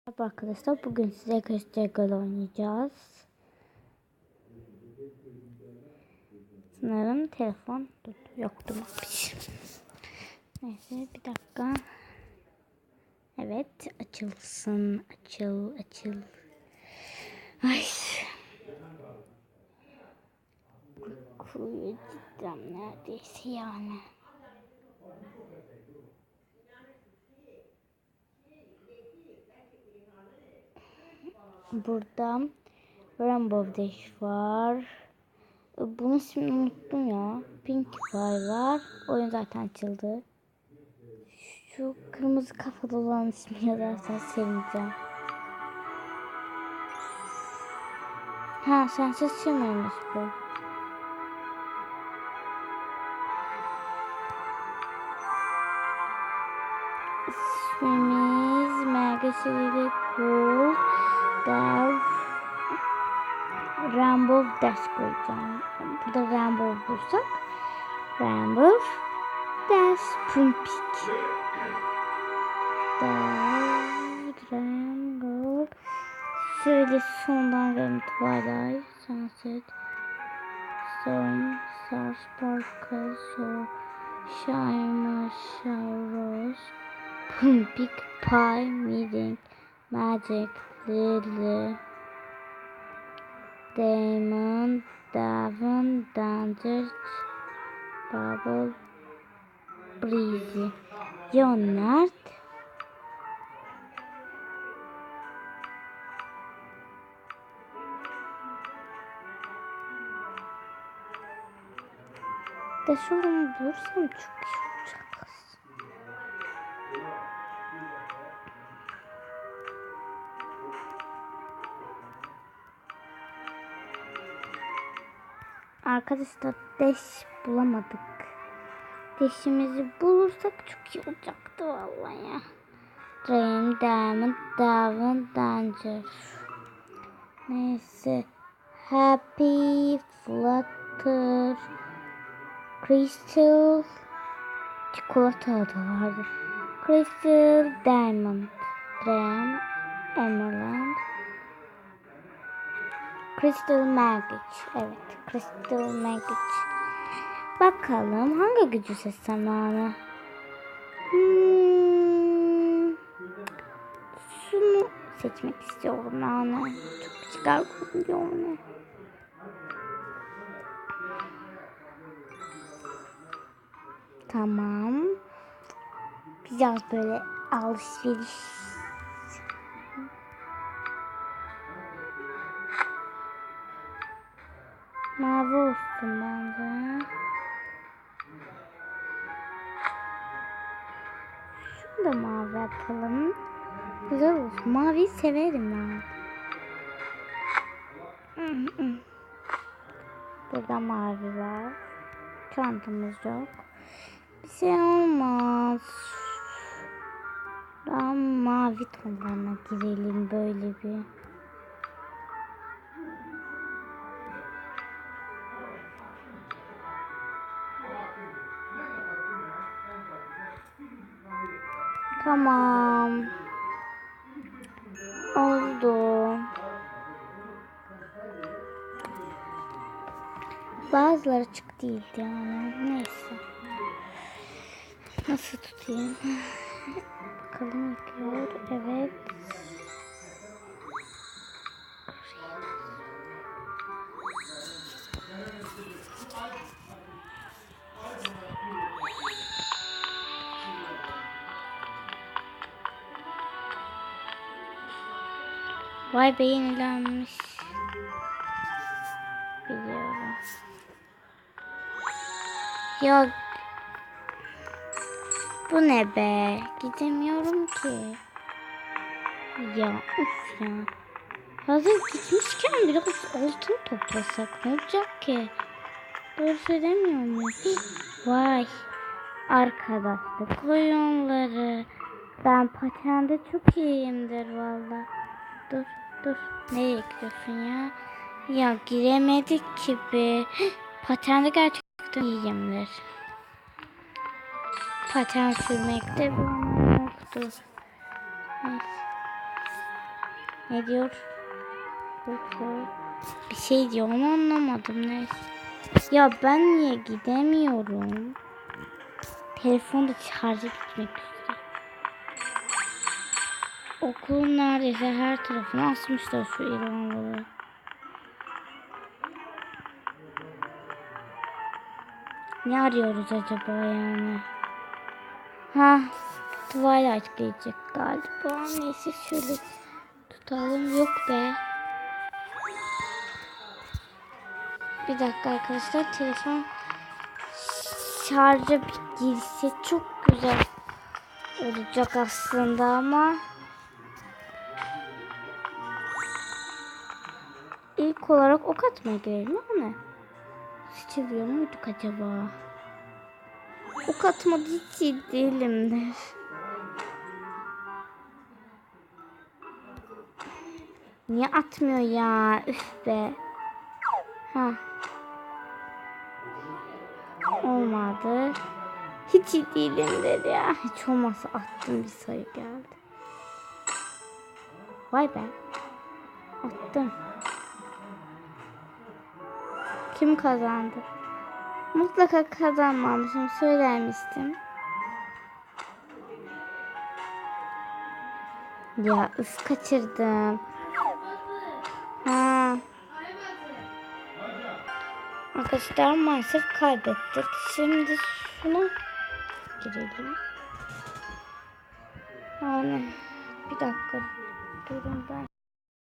Merhaba arkadaşlar, bugün size Crystal oynayacağız. Sanırım telefon yoktu. Neyse bir dakika. Evet, açılsın. Açıl. Ay. Uykuyu cidden neredeyse yani. Burada Rainbow Dash var. Bunun ismini unuttum ya. Pink Pie var. Oyun zaten açıldı. Şu kırmızı kafalı olan ismi yazarsan sevineceğim. Ha, sensiz şımarmış bu. İsmimiz Mergesili Cool Dev Rainbow Dash koyacağım. Burada Rainbow bulsak Rainbow Dash Pumpik Rainbow. Şöyle sondan verim Twilight Sunset Storm Star Sparkle Soul Shine Rose Pumpik Pie Meeting Magic Lily Diamond Davin Danger Bubble Breezy. Leonard de şunu bulursam çok iyi olacak. Arkadaşlar Dash bulamadık. Dash'imizi bulursak çok iyi olacaktı vallahi. Dream Diamond Davin Danger. Neyse. Happy Flutter Crystal çikolata adı vardı. Crystal Diamond Dream Emerald Crystal Magic. Evet, Crystal Magic. Bakalım hangi gücü seçsem yani. Şunu seçmek istiyorum yani. Çok çıkar kokuyor onu. Tamam. Biraz böyle alışveriş. Mavi olsun bence. Şunu da mavi yapalım. Güzel olsun. Maviyi severim ben. Burada mavi var. Çantamız yok. Bir şey olmaz. Daha mavi tonlarına girelim böyle bir. Tamam. Oldu. Bazıları açık değildi yani. Neyse. Nasıl tutayım? Bakalım yapıyor. Evet. Vay be, yenilenmiş. Biliyorum. Ya bu ne be? Gidemiyorum ki. Ya uf ya. Hazır gitmişken biraz altın toplasak ne olacak ki? Doğru söylemiyor mu? Vay. Arkadaşlık oyunları. Ben patende çok iyiyimdir valla. Dur. Nereye gidiyorsun ya? Ya giremedik ki be. Patende gerçekten iyiyimdir. Paten sürmekte bir anlam yoktu. Neyse. Ne diyor? Yok. Bir şey diyor ama anlamadım. Neyse. Ya ben niye gidemiyorum? Telefonda şarjı bitmek üzere. Okulun neredeyse her tarafını asmışlar şu İranlıları. Ne arıyoruz acaba yani? Ha, Twilight gelecek galiba. Neyse şöyle tutalım. Yok be. Bir dakika arkadaşlar, telefon şarja bir girse çok güzel olacak aslında ama ilk olarak ok atmaya girelim ama seçebiliyor muyduk acaba? Ok atmadı hiç iyi değilimdir. Niye atmıyor ya? Üf be. Ha. Olmadı. Hiç iyi değilimdir ya. Hiç olmazsa attım, bir sayı geldi. Vay be. Attım. Kim kazandı? Mutlaka kazanmamışım, söylemiştim. Ya kaçırdım. Ha. Arkadaşlar maalesef kaybettik. Şimdi şuna girelim. Yani bir dakika durun ben.